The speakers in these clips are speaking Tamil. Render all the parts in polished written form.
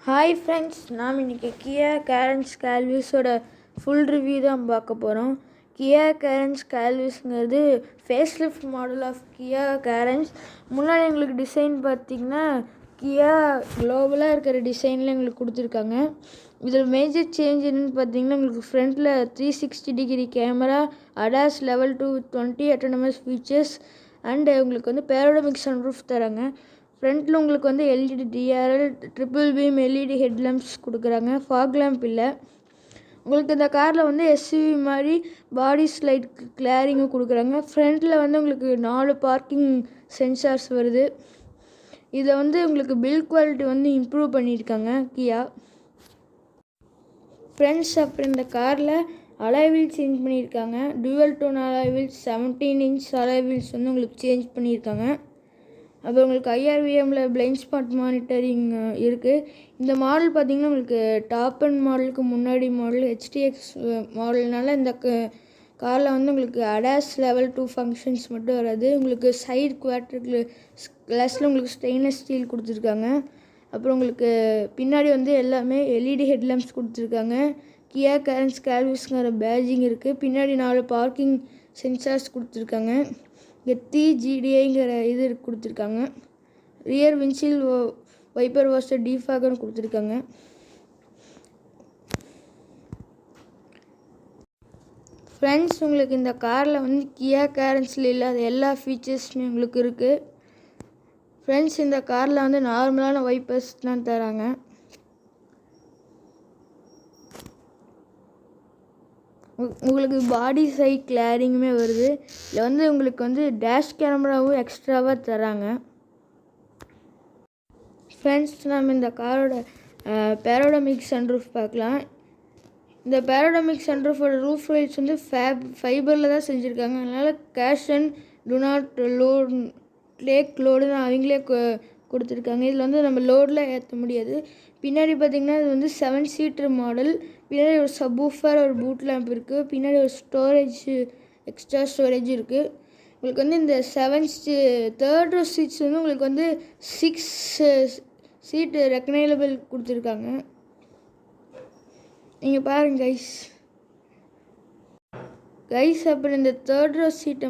ஹாய் ஃப்ரெண்ட்ஸ், நாம் இன்றைக்கி கியா கேரன்ஸ் கால்விஸோட ஃபுல் ரிவ்யூ தான் பார்க்க போகிறோம். கியா கேரன்ஸ் கால்விஸ்ங்கிறது facelift model of Kia Carens. முன்னாடி எங்களுக்கு டிசைன் பார்த்திங்கன்னா கியா குளோபலாக இருக்கிற டிசைனில் எங்களுக்கு கொடுத்துருக்காங்க. இதில் மேஜர் சேஞ்ச் என்னென்னு பார்த்தீங்கன்னா, உங்களுக்கு ஃப்ரண்ட்டில் 360 degree camera, ADAS level 2 20 autonomous features and உங்களுக்கு வந்து பேரோடமிக் சன்ரூஃப் தராங்க. ஃப்ரண்ட்டில் உங்களுக்கு வந்து LED DRL, triple beam LED headlamps கொடுக்குறாங்க. ஃபாக் லேம்ப் இல்லை. உங்களுக்கு இந்த காரில் வந்து எஸ்யூவி மாதிரி பாடி ஸ்லைட் கிளாரிங்கும் கொடுக்குறாங்க. ஃப்ரண்ட்டில் வந்து உங்களுக்கு 4 பார்க்கிங் சென்சார்ஸ் வருது. இதை வந்து உங்களுக்கு பில்ட் குவாலிட்டி வந்து இம்ப்ரூவ் பண்ணியிருக்காங்க கியா. ஃப்ரெண்ட்ஸ், அப்புறம் இந்த காரில் அலாய் வீல்ஸ் சேஞ்ச் பண்ணியிருக்காங்க. Dual tone alloy wheels, 17 inch alloy wheels வந்து உங்களுக்கு சேஞ்ச் பண்ணியிருக்காங்க. அப்புறம் உங்களுக்கு ஐஆர்விஎம்மில் பிளைண்ட் ஸ்பாட் மானிட்டரிங் இருக்குது. இந்த மாடல் பார்த்திங்கன்னா உங்களுக்கு டாப் அண்ட் மாடலுக்கு முன்னாடி மாடல் ஹெச்டிஎக்ஸ் மாடல்னால இந்த காரில் வந்து உங்களுக்கு அடாஸ் லெவல் 2 ஃபங்க்ஷன்ஸ் மட்டும் வராது. உங்களுக்கு சைடு குவார்டர் கிளாஸில் உங்களுக்கு ஸ்டெயின்லெஸ் ஸ்டீல் கொடுத்துருக்காங்க. அப்புறம் உங்களுக்கு பின்னாடி வந்து எல்லாமே எல்இடி ஹெட்லாம்ப்ஸ் கொடுத்துருக்காங்க. கியா கேரன்ஸ் கால்விஸ்ங்கிற பேஜிங் இருக்குது. பின்னாடி 4 பார்க்கிங் சென்சார்ஸ் கொடுத்துருக்காங்க. TGDIங்கிற இது கொடுத்துருக்காங்க. ரியர் விண்ட்ஷீல்ட் வைப்பர் வாஷர் டிஃபாகர்னு கொடுத்துருக்காங்க. ஃப்ரெண்ட்ஸ், உங்களுக்கு இந்த காரில் வந்து கியா கேரன்ஸில் இல்லாத எல்லா ஃபீச்சர்ஸுமே உங்களுக்கு இருக்குது. ஃப்ரெண்ட்ஸ், இந்த காரில் வந்து நார்மலான வைப்பர்ஸ் தான் தராங்க. உங்களுக்கு பாடி சைட் கிளாரிங்குமே வருது. இதில் வந்து உங்களுக்கு வந்து டேஷ் கேமராவும் எக்ஸ்ட்ராவாக தராங்க. ஃப்ரெண்ட்ஸ், நம்ம இந்த காரோட பேரோடமிக் சன்ரூஃப் பார்க்கலாம். இந்த பேரோடமிக் சன்ரூஃபோட ரூஃப் ரைட்ஸ் வந்து ஃபைபரில் தான் செஞ்சுருக்காங்க. அதனால் cash and do not load take லோடுன்னு அவங்களே கொடுத்துருக்காங்க. இதில் வந்து நம்ம லோடில் ஏற்ற முடியாது. பின்னாடி பார்த்திங்கன்னா இது வந்து 7 சீட்டர் மாடல். பின்னாடி ஒரு சப்வூஃபர், ஒரு பூட் லேம்ப் இருக்குது. பின்னாடி ஒரு ஸ்டோரேஜ், எக்ஸ்ட்ரா ஸ்டோரேஜ் இருக்குது. உங்களுக்கு வந்து இந்த 3rd row சீட்ஸ் வந்து உங்களுக்கு வந்து 6 சீட்டு ரெக்கனைலபிள் கொடுத்துருக்காங்க. நீங்கள் பாருங்கள் கைஸ். அப்புறம் இந்த 3rd row சீட்டை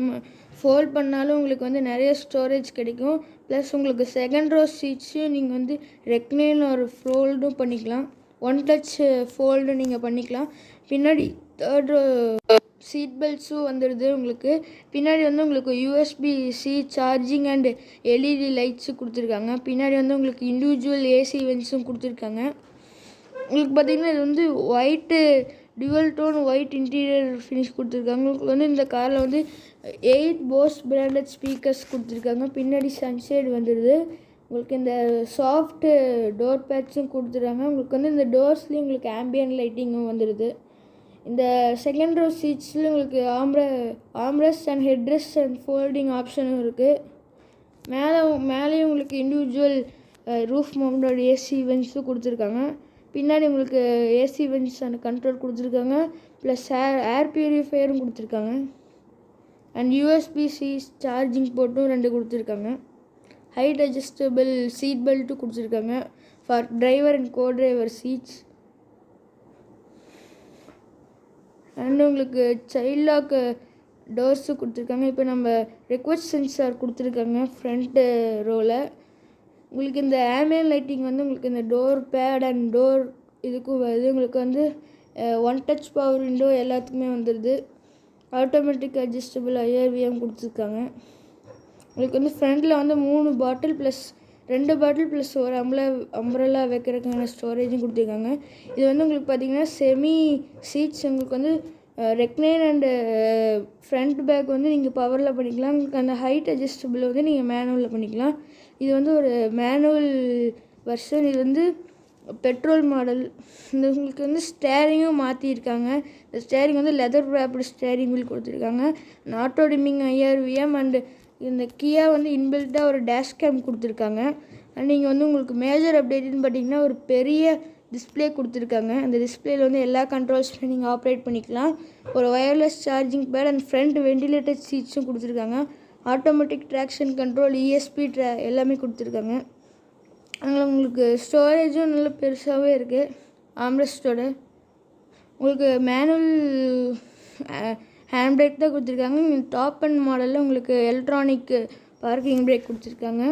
ஃபோல்ட் பண்ணாலும் உங்களுக்கு வந்து நிறைய ஸ்டோரேஜ் கிடைக்கும். ப்ளஸ் உங்களுக்கு 2nd row சீட்ஸையும் நீங்கள் வந்து ரெக்னைன் ஒரு ஃபோல்டும் பண்ணிக்கலாம். 1 டச் ஃபோல்டும் நீங்கள் பண்ணிக்கலாம். பின்னாடி 3rd row சீட் பெல்ட்ஸும் வந்துடுது. உங்களுக்கு பின்னாடி வந்து உங்களுக்கு USB-C charging and LED lights கொடுத்துருக்காங்க. பின்னாடி வந்து உங்களுக்கு இண்டிவிஜுவல் ஏசி வென்ட்ஸும் கொடுத்துருக்காங்க. உங்களுக்கு பார்த்திங்கன்னா இது வந்து white dual tone white interior finish கொடுத்துருக்காங்க. உங்களுக்கு வந்து இந்த காரில் வந்து 8 போஸ் பிராண்டட் ஸ்பீக்கர்ஸ் கொடுத்துருக்காங்க. பின்னாடி சன்ஷேட் வந்துடுது. உங்களுக்கு இந்த சாஃப்ட் டோர் பேட்ஸும் கொடுத்துருக்காங்க. உங்களுக்கு வந்து இந்த டோர்ஸ்லேயும் உங்களுக்கு ஆம்பியன் லைட்டிங்கும் வந்துடுது. இந்த 2nd row சீட்ஸில் உங்களுக்கு armrest and headrest and folding ஆப்ஷனும் இருக்குது. மேலேயும் உங்களுக்கு இண்டிவிஜுவல் ரூஃப் மவுண்டட் ஏசி வென்ட்ஸும் கொடுத்துருக்காங்க. பின்னாடி உங்களுக்கு ஏசி வென்ட்ஸ் அண்ட் கண்ட்ரோல் கொடுத்துருக்காங்க. ப்ளஸ் ஏர் பியூரிஃபையரும் கொடுத்துருக்காங்க. அண்ட் USB-C சார்ஜிங் போர்ட்டும் 2 கொடுத்துருக்காங்க. ஹைட் அட்ஜஸ்டபிள் சீட் பெல்ட்டும் கொடுத்துருக்காங்க for driver and co-driver seats. And உங்களுக்கு சைல்ட் லாக் டோர்ஸும் கொடுத்துருக்காங்க. இப்போ நம்ம ரெக்வஸ்ட் சென்சார் கொடுத்துருக்காங்க ஃப்ரண்ட் ரோவில். உங்களுக்கு இந்த ஆம்பியன் லைட்டிங் வந்து உங்களுக்கு இந்த டோர் பேட் அண்ட் டோர் இதுக்கும் வருது. உங்களுக்கு வந்து 1 டச் பவர் விண்டோ எல்லாத்துக்குமே வந்துடுது. ஆட்டோமேட்டிக் அட்ஜஸ்டபிள் ஐஆர்விஎம் கொடுத்துருக்காங்க. உங்களுக்கு வந்து ஃப்ரண்டில் வந்து 3 பாட்டில் ப்ளஸ் 2 பாட்டில் ப்ளஸ் ஒரு அம்ப்ரெல்லா வைக்கிறதுக்கான ஸ்டோரேஜும் கொடுத்துருக்காங்க. இது வந்து உங்களுக்கு பார்த்திங்கன்னா செமி சீட்ஸ் உங்களுக்கு வந்து ரெக்னைன் அண்டு ஃப்ரண்ட் பேக் வந்து நீங்கள் பவரில் பண்ணிக்கலாம். உங்களுக்கு அந்த ஹைட் அட்ஜஸ்டபிள் வந்து நீங்கள் மேனுவலில் பண்ணிக்கலாம். இது வந்து ஒரு மேனுவல் வெர்ஷன். இது வந்து பெட்ரோல் மாடல். இந்த உங்களுக்கு வந்து ஸ்டேரிங்கும் மாற்றிருக்காங்க. இந்த ஸ்டேரிங் வந்து லெதர் ராப்டு ஸ்டேரிங் வீல் கொடுத்துருக்காங்க. ஆட்டோ டிமிங் ஐஆர்விஎம் அண்டு இந்த கியா வந்து இன்பில்ட்டாக ஒரு டேஷ் கேம் கொடுத்துருக்காங்க. அண்ட் நீங்கள் வந்து உங்களுக்கு மேஜர் அப்டேட்னு பார்த்தீங்கன்னா ஒரு பெரிய டிஸ்பிளே கொடுத்துருக்காங்க. அந்த டிஸ்பிளேயில் வந்து எல்லா கண்ட்ரோல்ஸுமே நீங்கள் ஆப்ரேட் பண்ணிக்கலாம். ஒரு wireless charging pad and front ventilated சீட்ஸும் கொடுத்துருக்காங்க. ஆட்டோமேட்டிக் ட்ராக்ஷன் கண்ட்ரோல், ESP எல்லாமே கொடுத்துருக்காங்க. அதில் உங்களுக்கு ஸ்டோரேஜும் நல்ல பெருசாகவே இருக்குது ஆம்ரெஸ்ட்டோட. உங்களுக்கு மேனுவல் ஹேண்ட் பிரேக் தான் கொடுத்துருக்காங்க. டாப் அண்ட் மாடலில் உங்களுக்கு எலக்ட்ரானிக் பார்க்கிங் பிரேக் கொடுத்துருக்காங்க.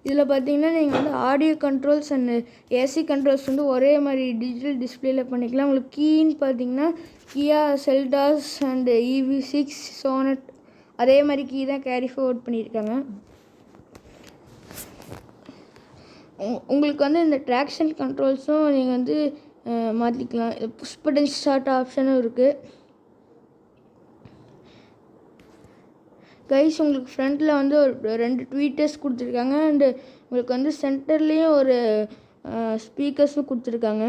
இதில் பார்த்தீங்கன்னா நீங்கள் வந்து audio controls and AC controls வந்து ஒரே மாதிரி டிஜிட்டல் டிஸ்பிளேயில் பண்ணிக்கலாம். உங்களுக்கு கீன்னு பார்த்தீங்கன்னா கியா செல்டாஸ் அண்ட் EV6 சோனட் அதே மாதிரி கீ தான் கேரி ஃபார்வர்ட் பண்ணியிருக்காங்க. உங்களுக்கு வந்து இந்த ட்ராக்ஷன் கண்ட்ரோல்ஸும் நீங்கள் வந்து மாற்றிக்கலாம். புஷ் பட்டன் ஸ்டார்ட் ஆப்ஷனும் இருக்குது. கைஸ் உங்களுக்கு ஃப்ரண்ட்டில் வந்து ஒரு 2 ட்வீட்டர்ஸ் கொடுத்துருக்காங்க. அண்டு உங்களுக்கு வந்து சென்டர்லேயும் ஒரு ஸ்பீக்கர்ஸும் கொடுத்துருக்காங்க.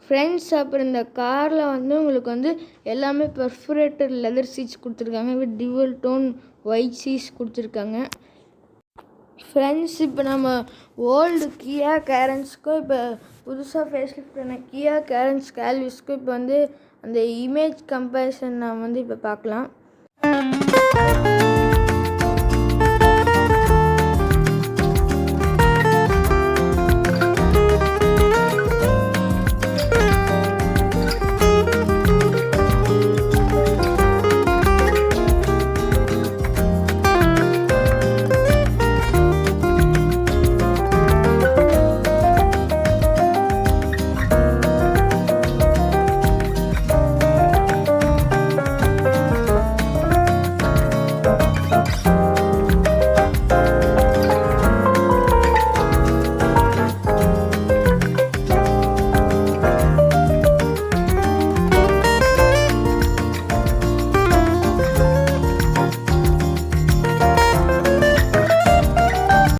ஃப்ரெண்ட்ஸ் அப்புறம் இந்த காரில் வந்து உங்களுக்கு வந்து எல்லாமே பெர்ஃபரேட்டட் லெதர் சீட்ஸ் கொடுத்துருக்காங்க. With dual tone white seats கொடுத்துருக்காங்க. ஃப்ரெண்ட்ஸ் இப்போ நம்ம ஓல்டு கியா கேரன்ஸ்க்கும் இப்போ புதுசாக ஃபேஸ்லிஃப்ட் பண்ண கியா கேரன்ஸ் கேல்விஸ்க்கும் இப்போ வந்து அந்த இமேஜ் கம்பேரிசன் நான் வந்து இப்போ பார்க்கலாம்.